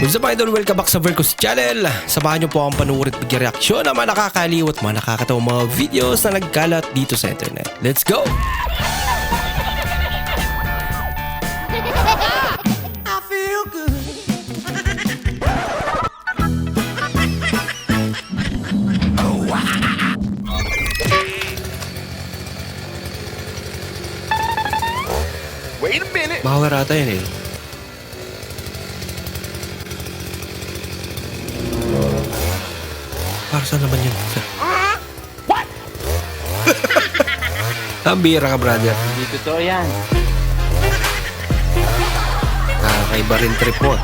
What's up idol? Welcome back sa Vercos Channel. Samahan niyo po akong panuorin at bigyan-reaksyon ng mga nakakaliw at mga nakakatawang mga videos na nagkalat dito sa internet. Let's go! I feel good. Wait a minute. Mahawar ata yun eh. Para saan naman yun? What? Ang bira ka, brother. Hindi totoo yan. Kakaiba rin trip mo.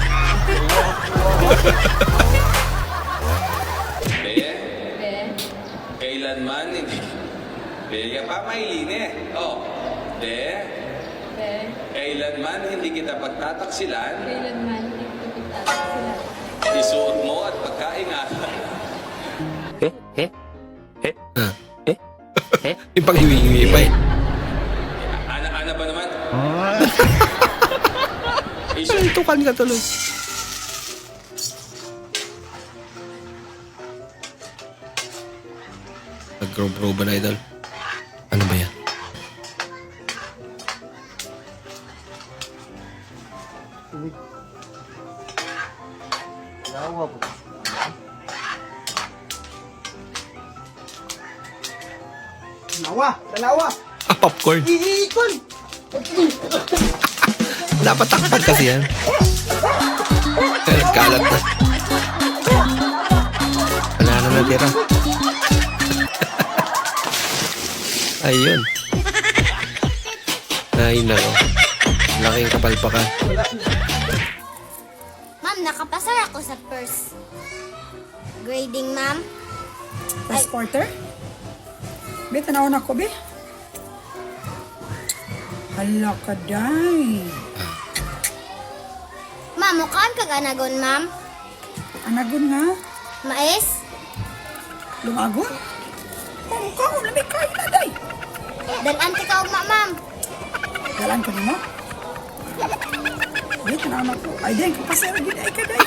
Kailanman hindi. Bega pa Maylene. Oh. Kailanman hindi kita pagtataksilan. Kailanman hindi ko pagtataksilan. Isuot mo at pagkaingatan. Yung pag-iwi-iwi pa eh. Ana ba naman? Suntukan ka tuloy. Nag-grow ba na idol? Ano ba yan? Dalawa. Popcorn. Iikon. Dapat takpan kasi yan. Kalat na. Wala na natira. Ayun. Ay, nako. Laking kapalpakan. Ma'am, nakapasar ako sa first grading, ma'am. First quarter? Be, tanawon ako, be. Hala ka, day. Ma'am, mukhaan ka ganagon, ma'am. Anagon nga. Mais? Lumagon? Oh, mukha ko, lamig kayo na, day. Dalan ka kaugma, ma'am. Dalaan ko mo? Be, tanawon ako. Ay, day, kapasara din ay ka, day.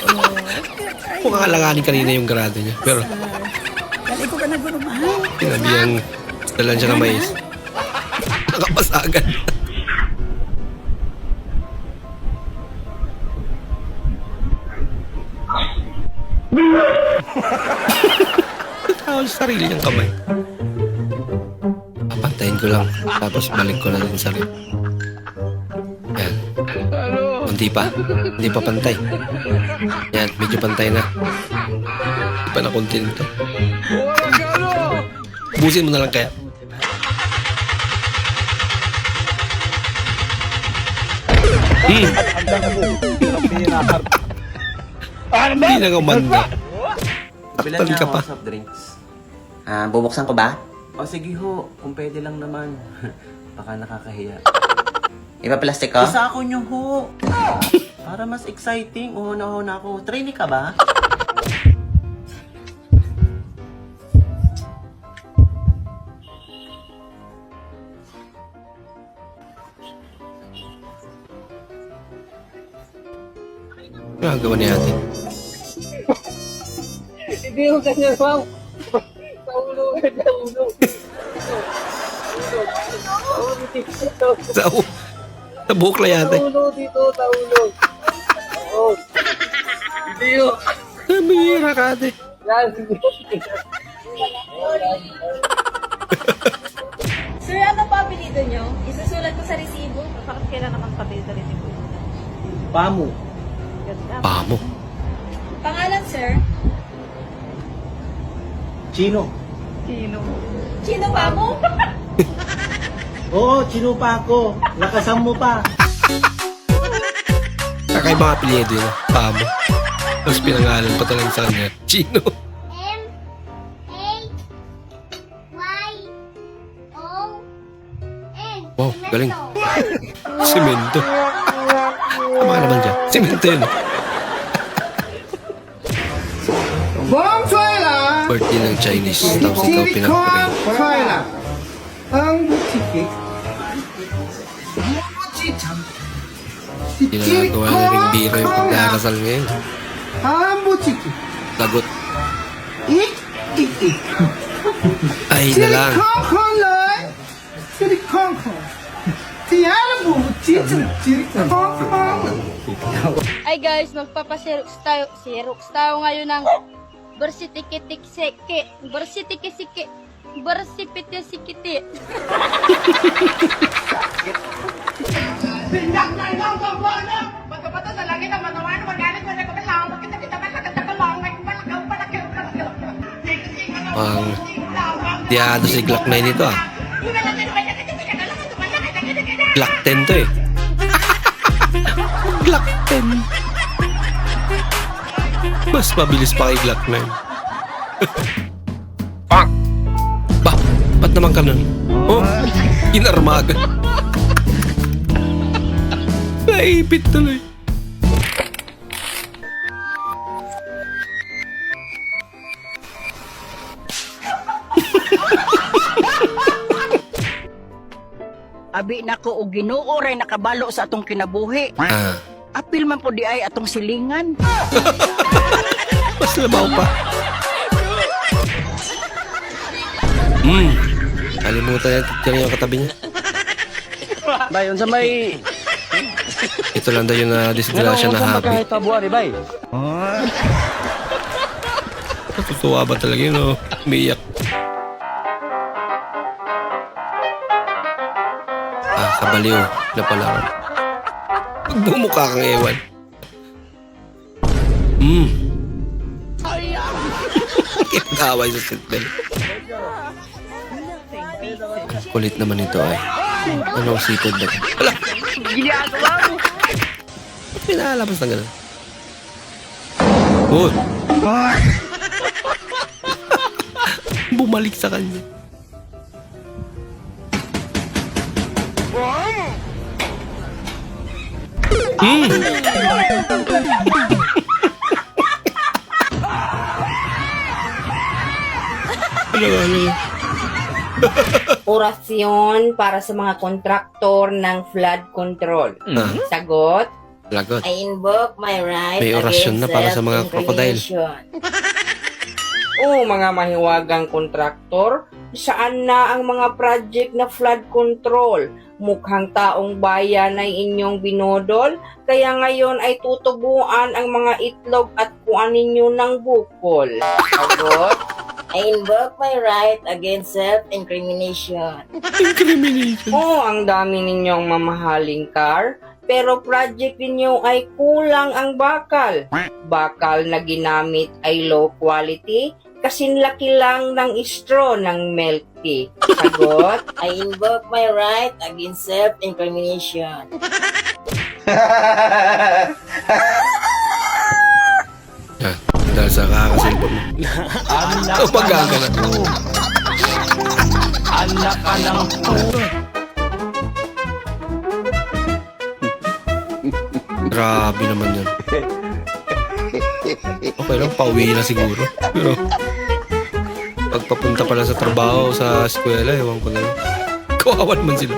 Kung alanganin kanina yung grado niya. Pero, Dali ko ganagon, mahal. pinabiyang dalan siya ng mais. Nakapasagan. Tawag sa sarili niyang kamay. Papantayin ko lang. Tapos balik ko na din sa rin. Yan. Hindi pa. Hindi pa pantay. Yan. Medyo pantay na. Hindi pa na konti nito. Busin mo na lang kaya. Hindi na kumanda. Bilan Takpan niya ka ako pa. soft drinks. Bubuksan ko ba? O sige ho, kung pwede lang naman. Baka nakakahiya. Ipa-plastic ko? Isa ako nyo ho. Para mas exciting. Uhuna ako. Trainee ka ba? Ano ang gawa ni ate? Hindi yung ganyan, ma'am. Sa ulo, sa ulo. Sa buhok lang yate. Sa ulo dito, sa ulo. Oo. Hindi yun. Nabihira ka ate. Yan. Sir, ano pa apelido nyo? Isusulat ko sa resibo. Bakit kailan naman pabilido sa resibo? Pamu. Ganda. Pamo. Pangalan, sir? Chino. Chino pa mo? Oo, Chino pa ako. Lakasan mo pa. Kakaibang apelyido yun. Pamo. Tapos pinangalan pa talaga sa kanya. Chino. M-A-Y-O-N. Wow, galing. Semento. Tama ka naman dyan. Semento yun. Bong Choyla. Birthday ng Chinese. Tapos ikaw pinag-pray. Choyla. Ang butiki. Ginagawa na rin biro yung pagdarasal ngayon. ang butiki. Lagot. Ik. Ay na lang. Kong loy. Siri kong. Tiara butiki. Ay guys, magpapasirox tayo ngayon ng bersitikitik-siki. Bersipiti-sikiti. Ang diado si Glock 9 ito ah. Glock 10 to eh. Glock 10. Mas mabilis pa kay Glock 9. Ba, ba't naman ka nun? Oh, inarmaga. Naipit tuloy. Abi nako og Ginoo ray nakabalo sa atong kinabuhi. Ah, Apil man po di ay atong silingan. mas labaw pa. Kalimutan yan, tiyan yung katabi niya. Bay, unsa may... Ito lang daw yung disgrasya na happy. tabuari, bay? Natutuwa ba talaga yun o umiyak? Ah, kabaliw na pala. Magbumukha kang ewan. Kinagaway sa seatbelt. Ang kulit naman ito ay. Ano sipod ba? Wala! Ginagawa mo. Ba't pinalabas na gano'n? Oh! Bumalik sa kanya. Orasyon para sa mga kontraktor ng flood control. Sagot? Lagot. I invoke my right May orasyon na para sa mga crocodile. Mga mahiwagang kontraktor, saan na ang mga project na flood control? Mukhang taong bayan ay inyong binodol, kaya ngayon ay tutubuan ang mga itlog at kuanin nyo ng bukol. Sagot? I invoke my right against self-incrimination. Ang dami ninyong mamahaling car, pero project ninyo ay kulang ang bakal. Bakal na ginamit ay low quality, kasinlaki lang ng straw ng milk tea. Sagot, I invoke my right against self-incrimination. Ah, dahil sa kakasilbon mo. Ito pagkakana. Anak ka ng puro. Grabe naman yan. Okay lang, pauwi na siguro. Pero pagpapunta pala sa trabaho, sa eskwela, ewan ko na yun. Kawawan man sila.